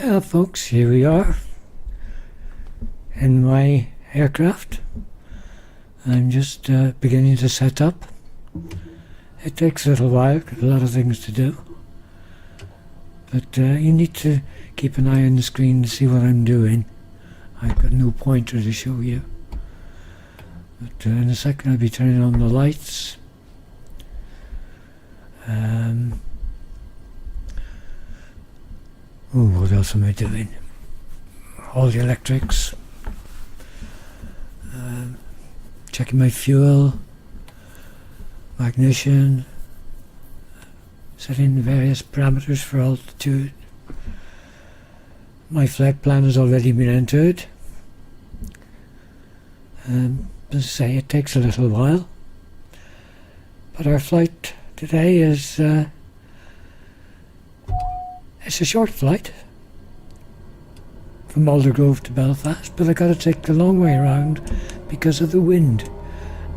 Well, folks, here we are in my aircraft. I'm just beginning to set up. It takes a little while, got a lot of things to do. But you need to keep an eye on the screen to see what I'm doing. I've got no pointer to show you. But in a second I'll be turning on the lights. What else am I doing? All the electrics. Checking my fuel, ignition, setting the various parameters for altitude. My flight plan has already been entered. As I say, it takes a little while, but our flight today is it's a short flight from Aldergrove to Belfast, but I got to take the long way around because of the wind.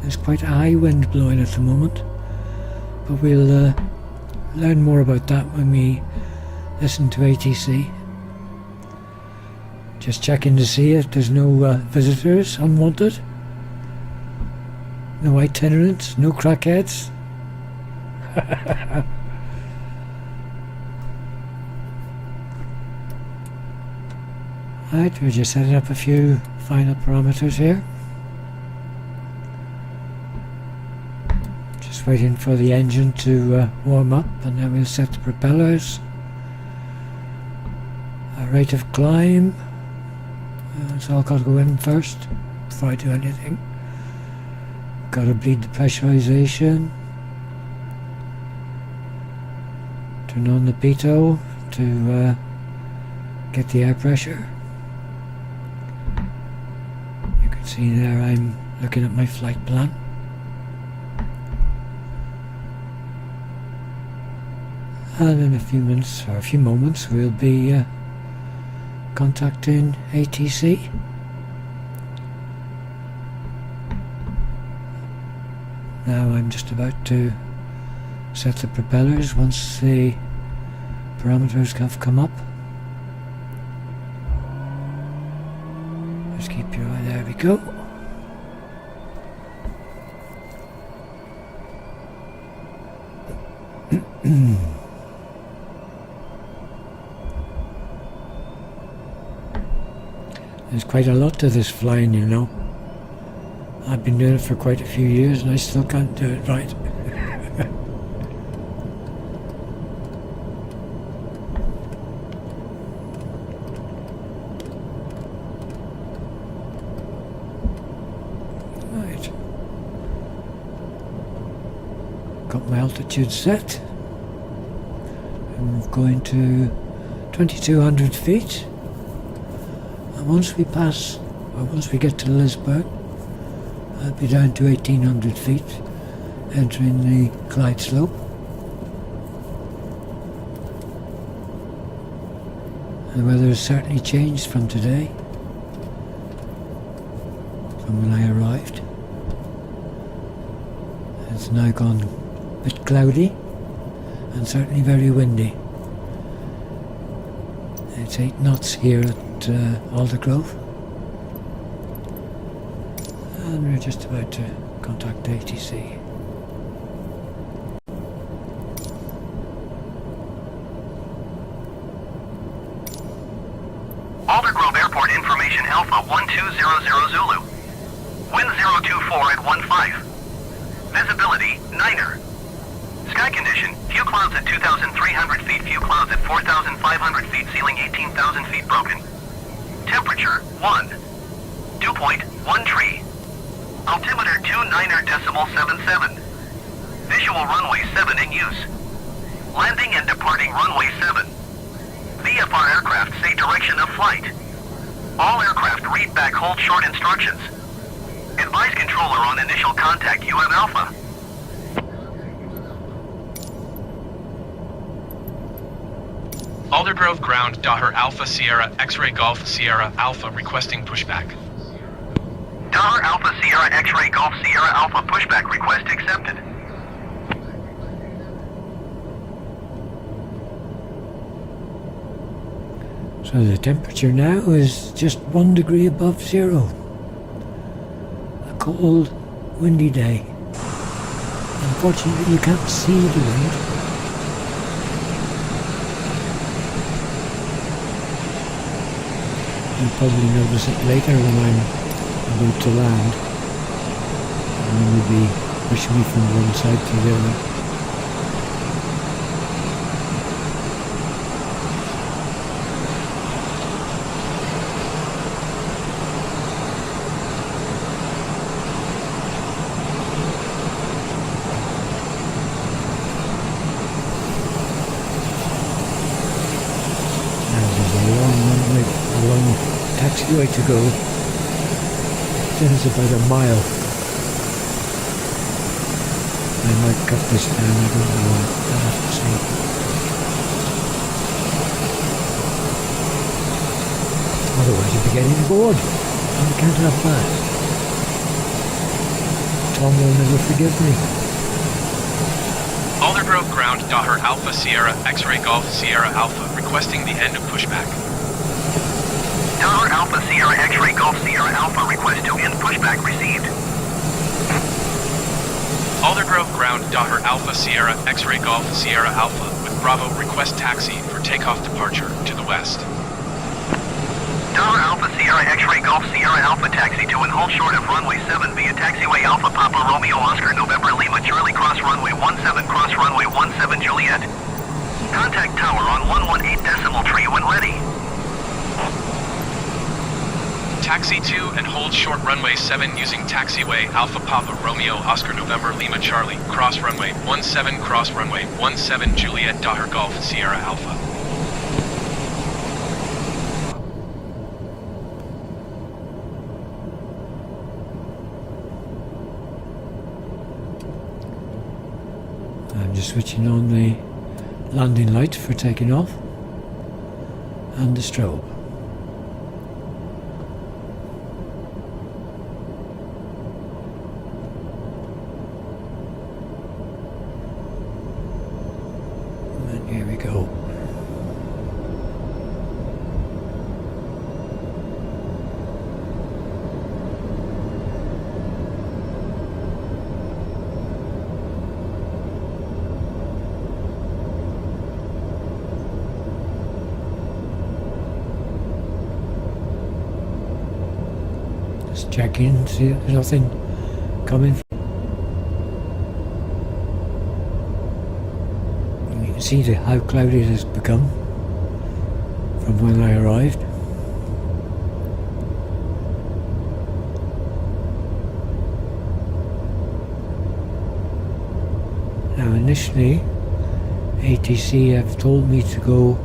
There's quite a high wind blowing at the moment, but we'll learn more about that when we listen to ATC. Just checking to see if there's no visitors unwanted, no itinerants, no crackheads. Right, we're just setting up a few final parameters here. Just waiting for the engine to warm up, and then we'll set the propellers. A rate of climb. It's all got to go in first before I do anything. Got to bleed the pressurization. Turn on the pitot to get the air pressure. You can see there I'm looking at my flight plan. And in a few minutes, or a few moments, we'll be contacting ATC. Now I'm just about to set the propellers once the parameters have come up. Just keep your eye, there we go. There's quite a lot to this flying, you know. I've been doing it for quite a few years and I still can't do it right. Right. Got my altitude set. And we're going to 2,200 feet. Once we pass, or once we get to Lisburn, I'll be down to 1,800 feet, entering the Clyde slope. The weather has certainly changed from today, from when I arrived. It's now gone a bit cloudy, and certainly very windy. It's 8 knots here at Aldergrove, and we're just about to contact ATC. Aldergrove Airport information Alpha 1200 Zulu. Wind 024 at 15. Visibility 9er. Sky condition, few clouds at 2,300 feet, few clouds at 4,500 feet, ceiling 18,000 feet broken. Temperature 1. Dew point 1 tree. Altimeter 29.77. Visual runway 7 in use. Landing and departing runway 7. VFR aircraft say direction of flight. All aircraft read back hold short instructions. Advise controller on initial contact UM Alpha. Aldergrove ground Daher Alpha Sierra X-Ray Golf Sierra Alpha requesting pushback. Daher Alpha Sierra X-Ray Golf Sierra Alpha pushback request accepted. So So the temperature now is just 1 degree above zero. A cold, windy day. Unfortunately, you can't see the wind. You'll probably notice it later when I'm about to land. And it will be pushing me from one side to the other. Taxiway to go. Then it's about a mile. I might cut this down, I don't know. I'll have to see. Otherwise you'll be getting bored. And we can't have that. Tom will never forgive me. Aldergrove ground, Daughter Alpha Sierra X-Ray Golf Sierra Alpha, requesting the end of pushback. Tower Alpha Sierra X-Ray Golf Sierra Alpha, request to end pushback received. Aldergrove ground, Daughter Alpha Sierra X-Ray Golf Sierra Alpha, with Bravo request taxi for takeoff departure to the west. Tower Alpha Sierra X-Ray Golf Sierra Alpha taxi to and hold short of runway 7 via taxiway Alpha Papa Romeo Oscar November Lima Charlie cross runway 17 cross runway 17 Juliet. Contact tower on 118.3 when ready. Taxi to and hold short runway 7 using taxiway Alpha Papa Romeo Oscar November Lima Charlie, cross runway 17 cross runway 17 Juliet Daughter Golf Sierra Alpha. I'm just switching on the landing lights for taking off and the strobe. Here we go. Just check in, see if there's nothing coming. See how cloudy it has become from when I arrived. Now initially ATC have told me to go,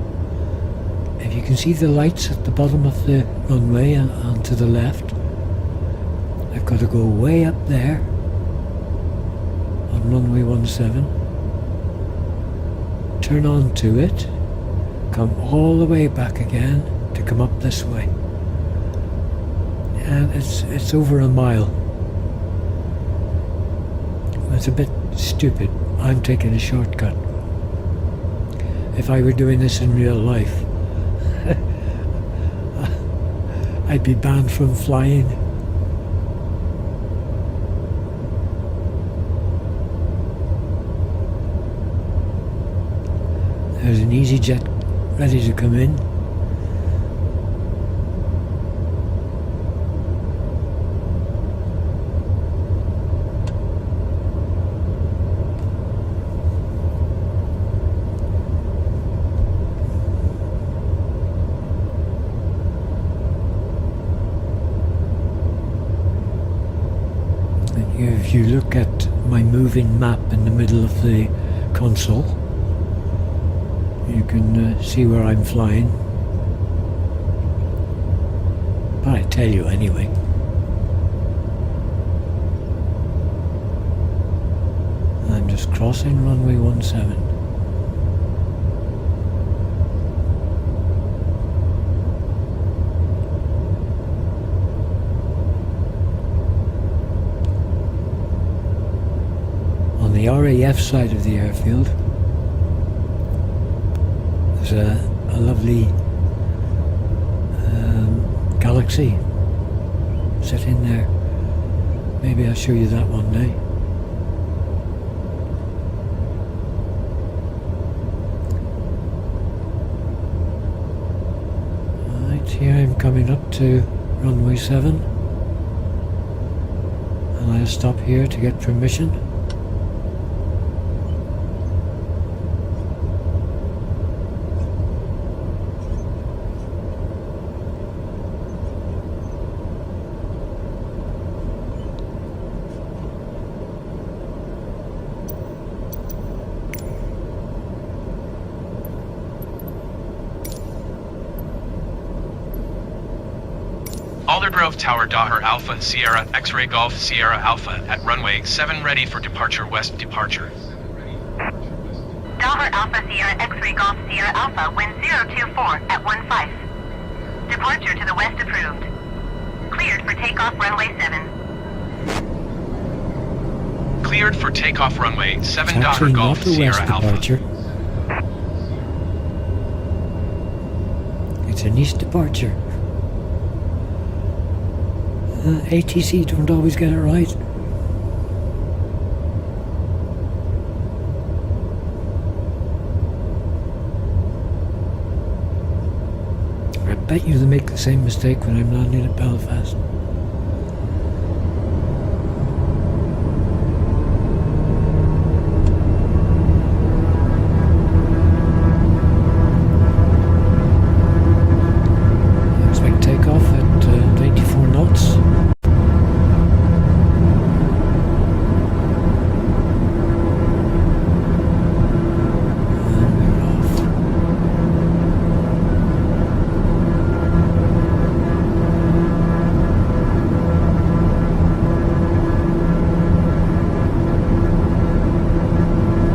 if you can see the lights at the bottom of the runway and to the left, I've got to go way up there on runway 17, turn on to it, come all the way back again to come up this way, and it's over a mile. It's a bit stupid. I'm taking a shortcut. If I were doing this in real life, I'd be banned from flying. There's an EasyJet ready to come in. And if you look at my moving map in the middle of the console, you can see where I'm flying. But I tell you anyway. I'm just crossing runway 17. On the RAF side of the airfield, there's a lovely galaxy set in there. Maybe I'll show you that one day. Right, here I'm coming up to runway 7, and I'll stop here to get permission. Aldergrove Tower Daher Alpha Sierra X-Ray Golf Sierra Alpha at runway 7 ready for departure west departure. Daher Alpha Sierra X-Ray Golf Sierra Alpha wind 024 at 15. Departure to the west approved. Cleared for takeoff runway 7. Cleared for takeoff runway 7 It's Daher actually not Golf the Sierra west Alpha. departure. It's an east departure. ATC don't always get it right. I bet you they make the same mistake when I'm landing at Belfast. I expect takeoff at 94 knots.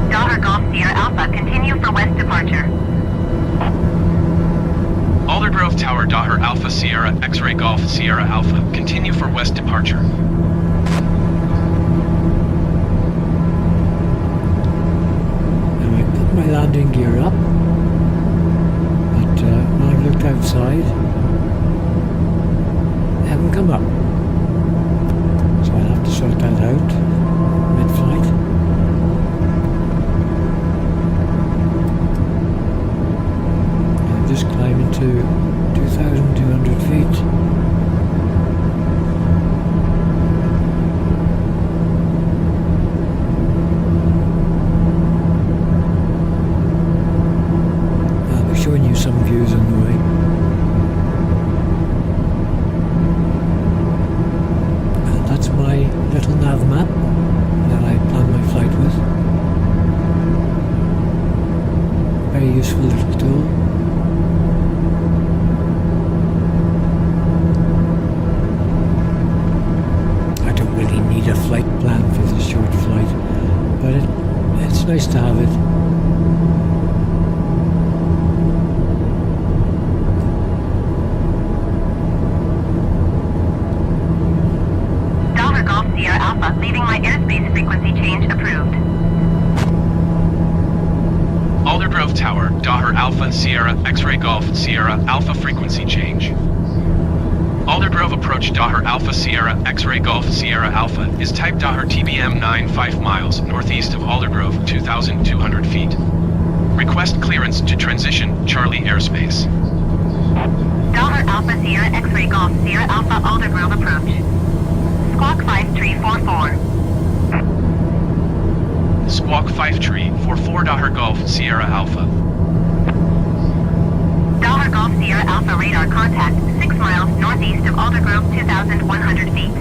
Daher Golf Sierra Alpha continue for west departure. Aldergrove Tower Daher Alpha Sierra X-Ray Golf Sierra Alpha continue for west departure. Now I put my landing gear up, but when I've looked outside, they haven't come up. So I'll have to sort that out mid-flight. I'm just climbing to 2,200 feet. I'll be showing you some views on the way. And that's my little nav map that I plan my flight with. Very useful little tool. I don't really need a flight plan for this short flight, but it's nice to have it. Daher Golf Sierra Alpha leaving my airspace frequency change approved. Aldergrove Tower Daher Alpha Sierra X-Ray Golf Sierra Alpha frequency change. Aldergrove approach Daher Alpha Sierra X-Ray Golf Sierra Alpha is type Daher TBM 95 miles northeast of Aldergrove 2,200 feet. Request clearance to transition Charlie airspace. Daher Alpha Sierra X-Ray Golf Sierra Alpha Aldergrove approach. Squawk 5344. Squawk 5344 Daher Golf Sierra Alpha. Daher Golf Sierra Alpha radar contact 6 miles northeast of Aldergrove 2,100 feet.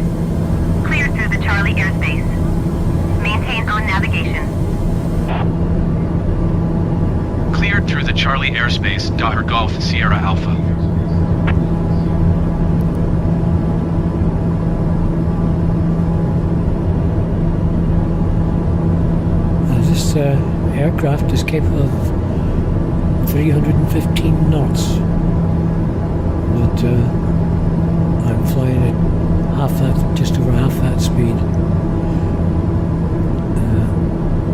Cleared through the Charlie airspace. Maintain on navigation. Cleared through the Charlie airspace Daher Golf Sierra Alpha. This aircraft is capable of 315 knots, but I'm flying at half that, just over half that speed.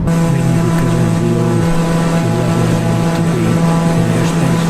Mainly because I'm below the level I need to be in airspace.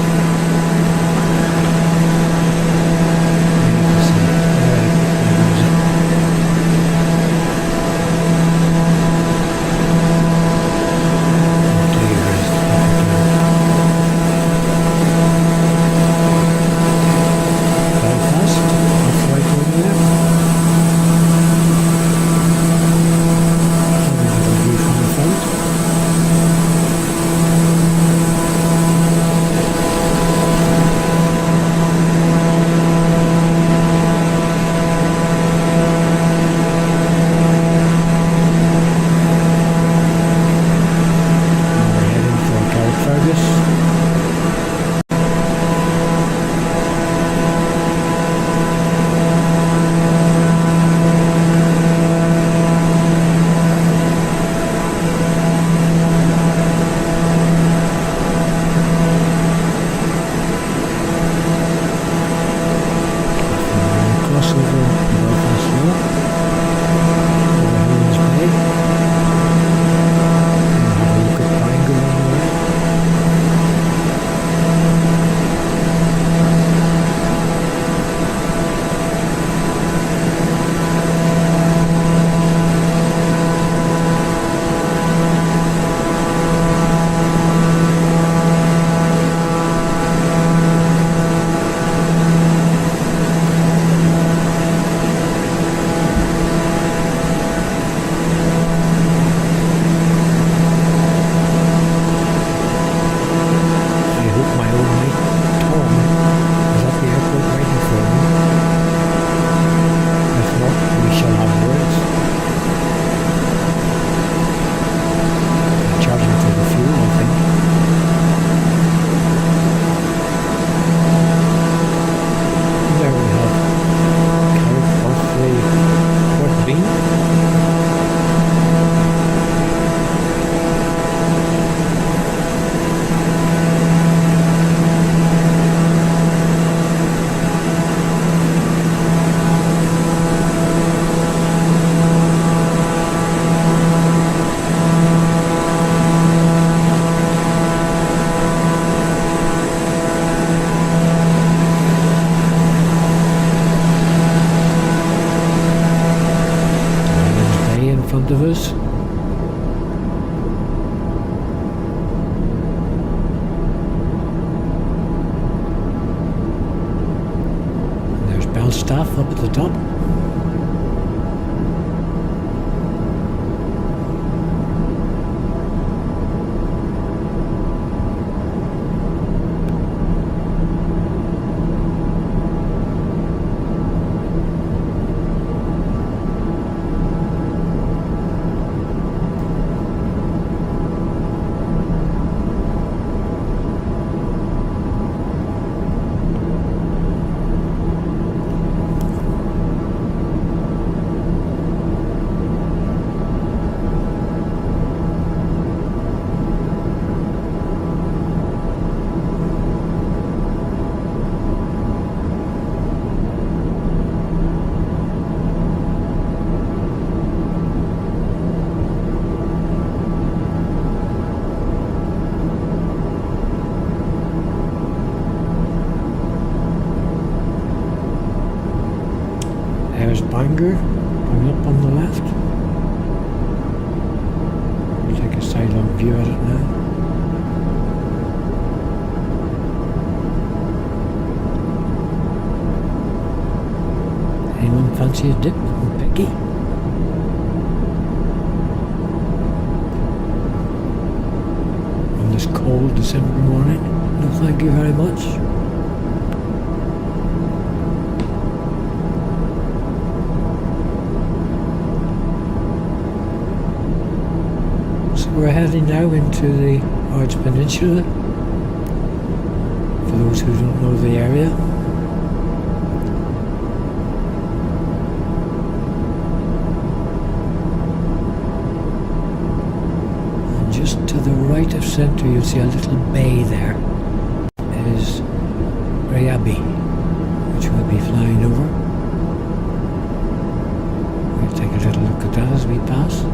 staff up at the top. There's Bangor, coming up on the left. We'll take a sidelong view at it now. Anyone fancy a dip from Becky? On this cold December morning? No, thank you very much. We're heading now into the Ards Peninsula, for those who don't know the area. And just to the right of centre you'll see a little bay there. It is Grey Abbey, which we'll be flying over. We'll take a little look at that as we pass.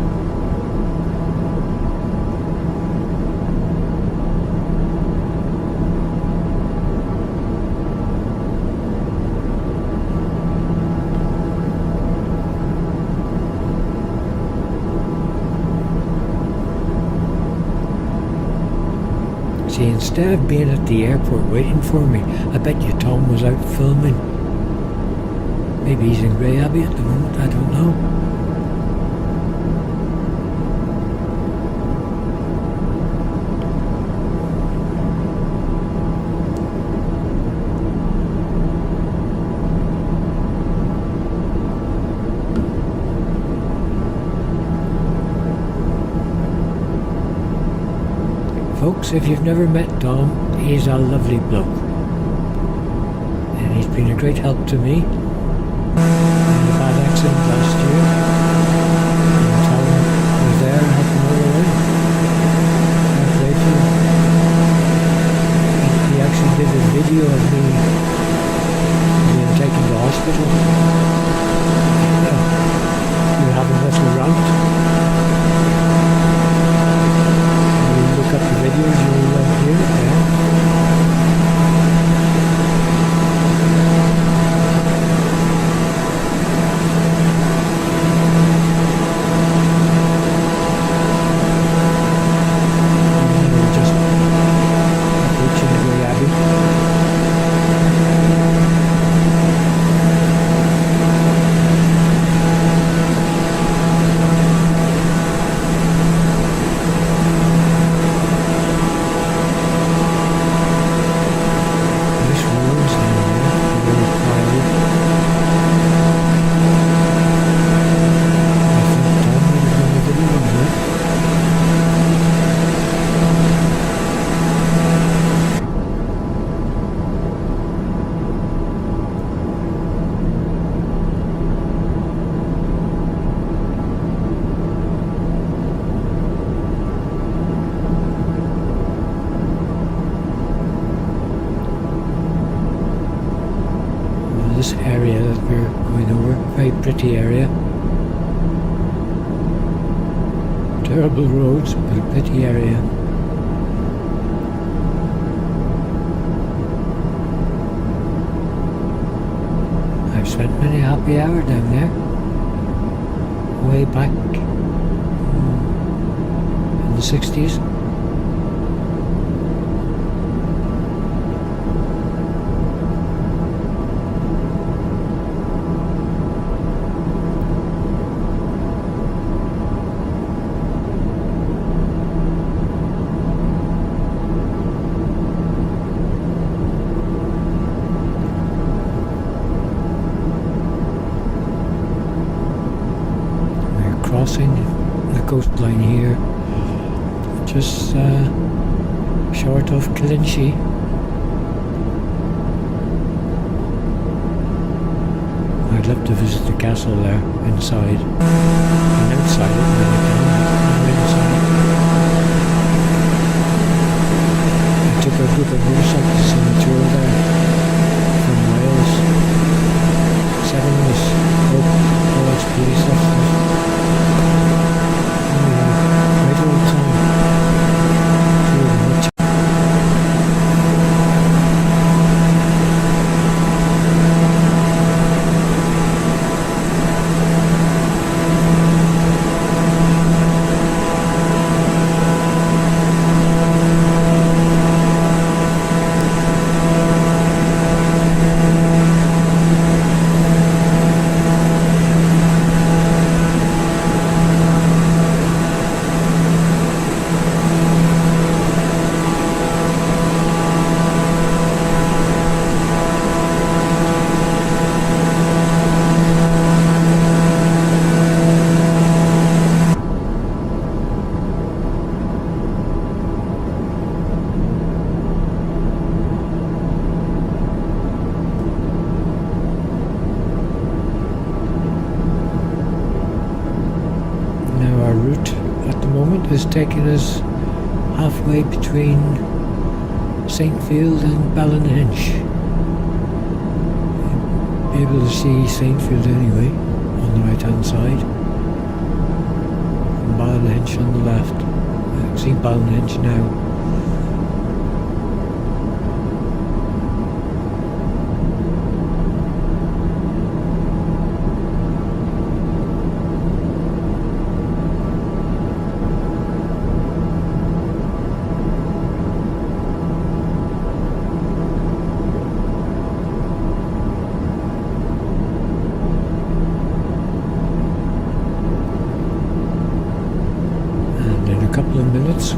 See, instead of being at the airport waiting for me, I bet you Tom was out filming. Maybe he's in Grey Abbey at the moment, I don't know. Folks, if you've never met Dom, he's a lovely bloke. And he's been a great help to me. I had a bad accident last year. And Tom was there and helped me all the way. And later, he actually did a video of me being taken to hospital. We have a little rant. Up the videos you will hear there. Just approaching the Grey Abbey. This area that we're going over, very pretty area. Terrible roads, but a pretty area. I've spent many a happy hour down there, way back in the 60s. coastline here, just short of Clinchy. I'd love to visit the castle there, inside and outside it when I can. I'm inside. I took a group of motorcycles on the tour there from Wales. 7 was Polish police officers. Great old time. Two of them were is taking us halfway between Saintfield and Ballinhinch. You'll be able to see Saintfield anyway, on the right hand side, and Ballinhinch on the left. I can see Ballinhinch now.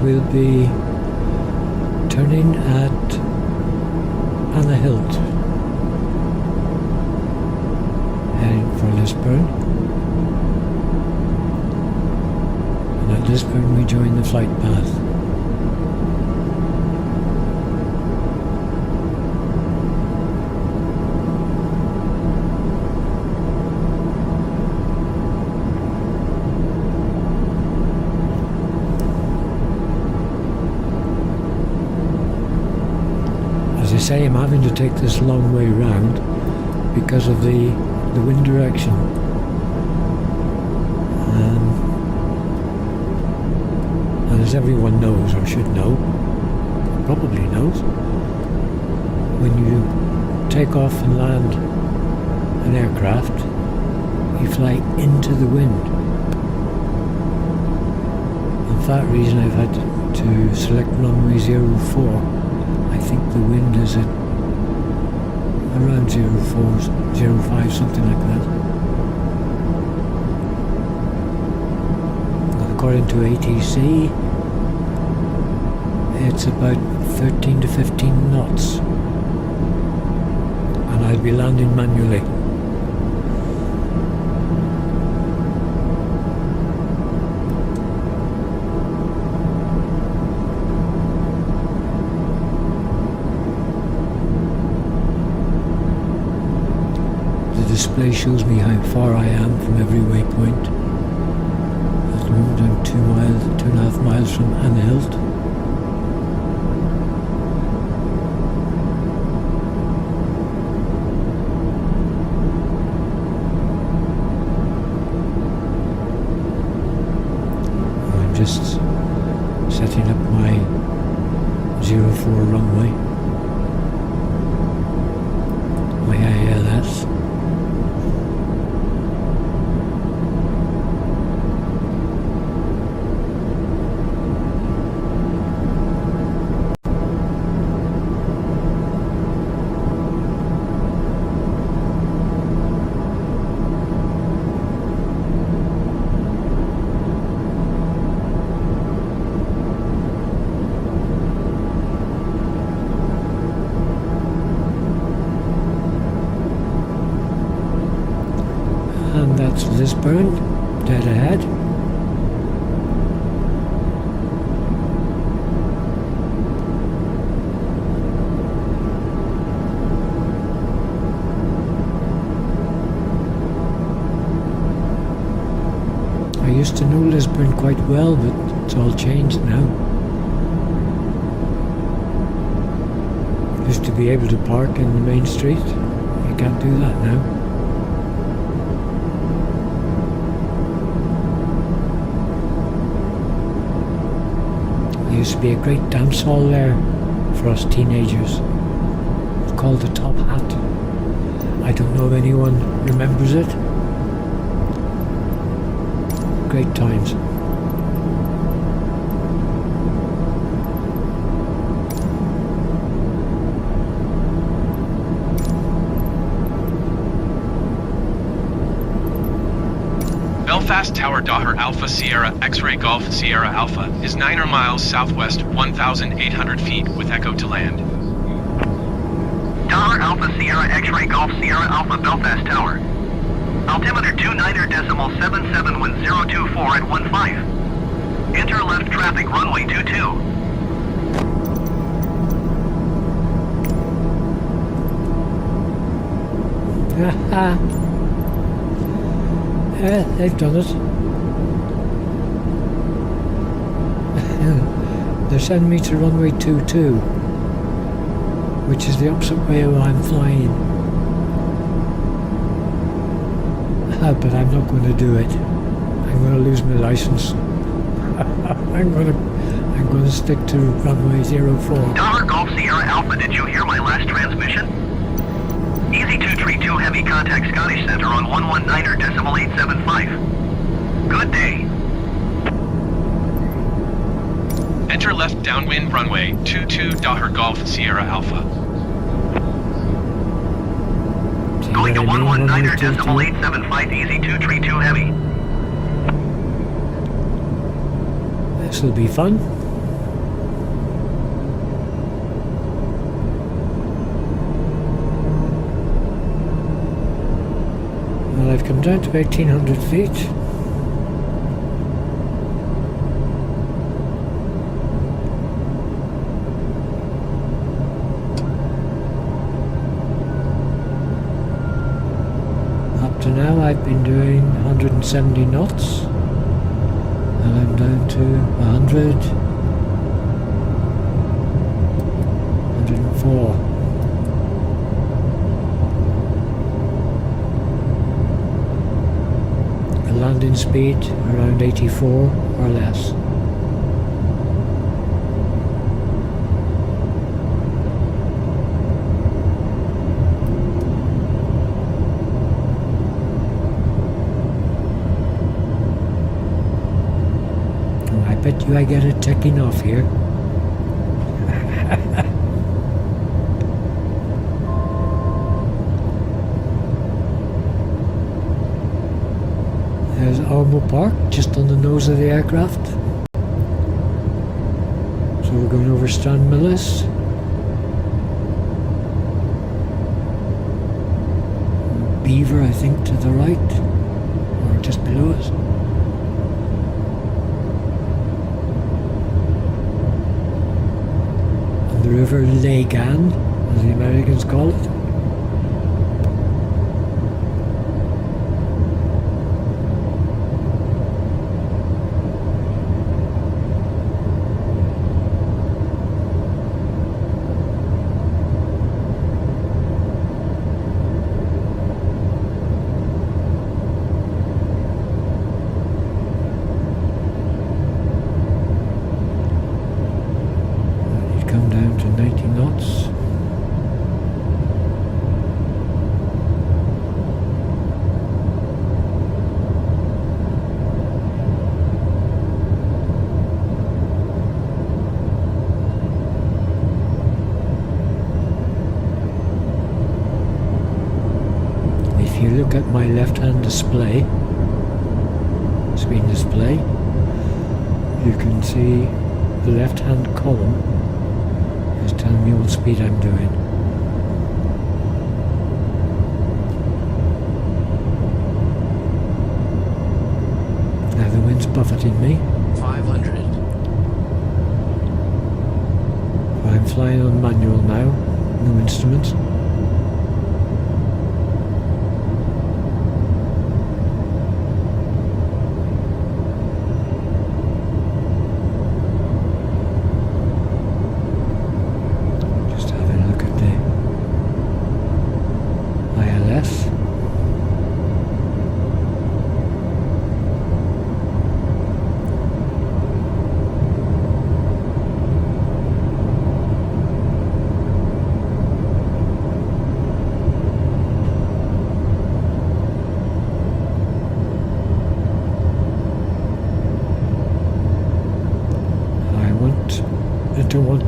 We'll be turning at Annahilt, heading for Lisburn, and at Lisburn we join the flight path. Say I'm having to take this long way round because of the wind direction, and as everyone knows, or should know, probably knows, when you take off and land an aircraft, you fly into the wind. And for that reason I've had to select runway 04. I think the wind is at around 04, 05, something like that. According to ATC, it's about 13 to 15 knots. And I'll be landing manually. Display shows me how far I am from every waypoint. At the moment I'm 2.5 miles from Annahilt. I'm just setting up my 04 runway, my ILS. And that's Lisburn, dead ahead. quite well, but it's all changed now. Used to be able to park in the main street. You can't do that now. There used to be a great dance hall there for us teenagers. It's called the Top Hat. I don't know if anyone remembers it. Great times. Belfast Tower Daher Alpha Sierra X-Ray Golf Sierra Alpha is 9 miles southwest 1,800 feet with echo to land. Daher Alpha Sierra X-Ray Golf Sierra Alpha Belfast Tower. Altimeter 29.77 when 024 at 15. Enter left traffic runway 22. Yeah, they've done it. They're sending me to runway 22, which is the opposite way of I'm flying. But I'm not going to do it. I'm going to lose my license. I'm going to stick to runway 04. Daher Golf Sierra Alpha, did you hear my last transmission? Easy 232 Heavy contact Scottish Center on 119.875. Good day. Enter left downwind runway 22 Daher Golf Sierra Alpha. Going to 119.875 Easy 232 Heavy. This will be fun. Well, I've come down to 1,800 feet. Up to now I've been doing 170 knots. And I'm down to 100, 104. The landing speed around 84 or less. I bet you I get it taking off here. There's Ormo Park, just on the nose of the aircraft. So we're going over Stranmillis. Beaver, I think, to the right, or just below us. The River Lagan, as the Americans call it. Come down to 90 knots. If you look at my left-hand display, screen display, you can see the left-hand column is telling me what speed I'm doing. Now the wind's buffeting me. 500. I'm flying on manual now, no instruments.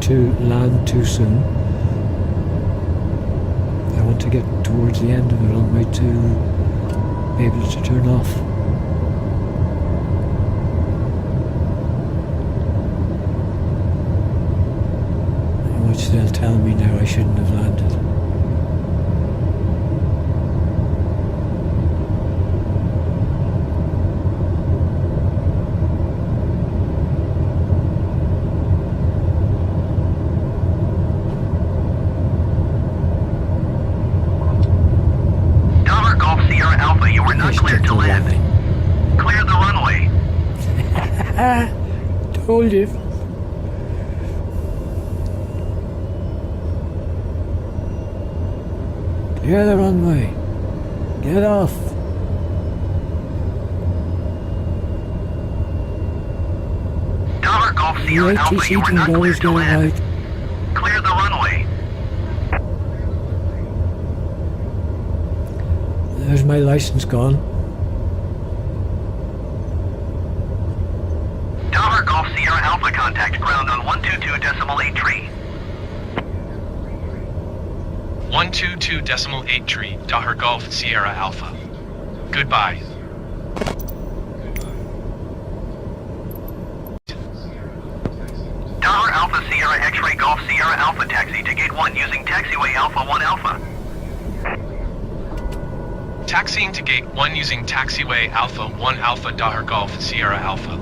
to land too soon. I want to get towards the end of the runway to be able to turn off. Which they'll tell me now I shouldn't have landed. Tower Golf Sierra Alpha, you are not cleared to land. Landing. Clear the runway. Told you. Clear the runway. Get off. Tower Golf The Sierra Alpha, ATC you are don't not always cleared to get it land. right. Clear the runway. There's my license gone. Tower Golf Sierra Alpha, contact ground on 122.8 tree. 122.8 tree, Daher Golf Sierra Alpha. Goodbye. Tower Alpha Sierra X-Ray Golf Sierra Alpha taxi to gate 1 using taxiway Alpha 1 Alpha. Taxiing to gate 1 using taxiway Alpha 1 Alpha Daher Golf Sierra Alpha.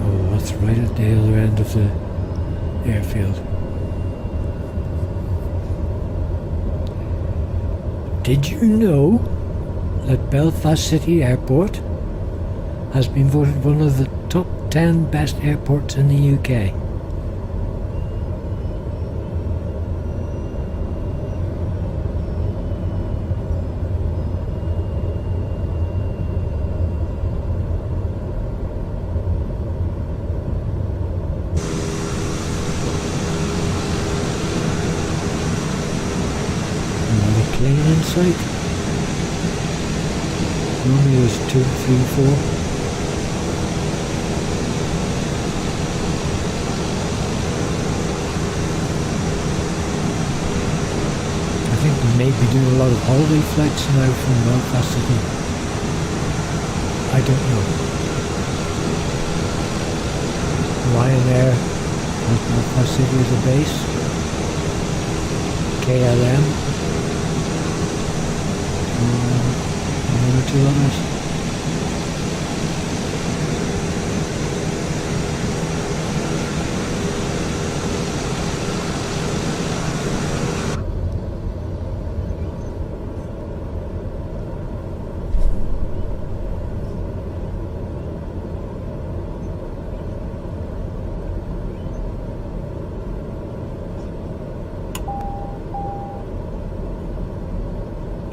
Oh, that's right at the other end of the airfield. Did you know that Belfast City Airport has been voted one of the top 10 best airports in the UK? Another plane in sight. Romeo's 2, 3, 4. I think we may be doing a lot of holiday flights now from Belfast City. I don't know. Ryanair has Belfast City as a base. KLM. And one or two others.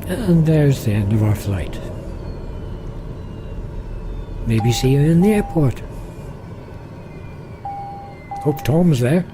And there's the end of our flight. Maybe see you in the airport. Hope Tom's there.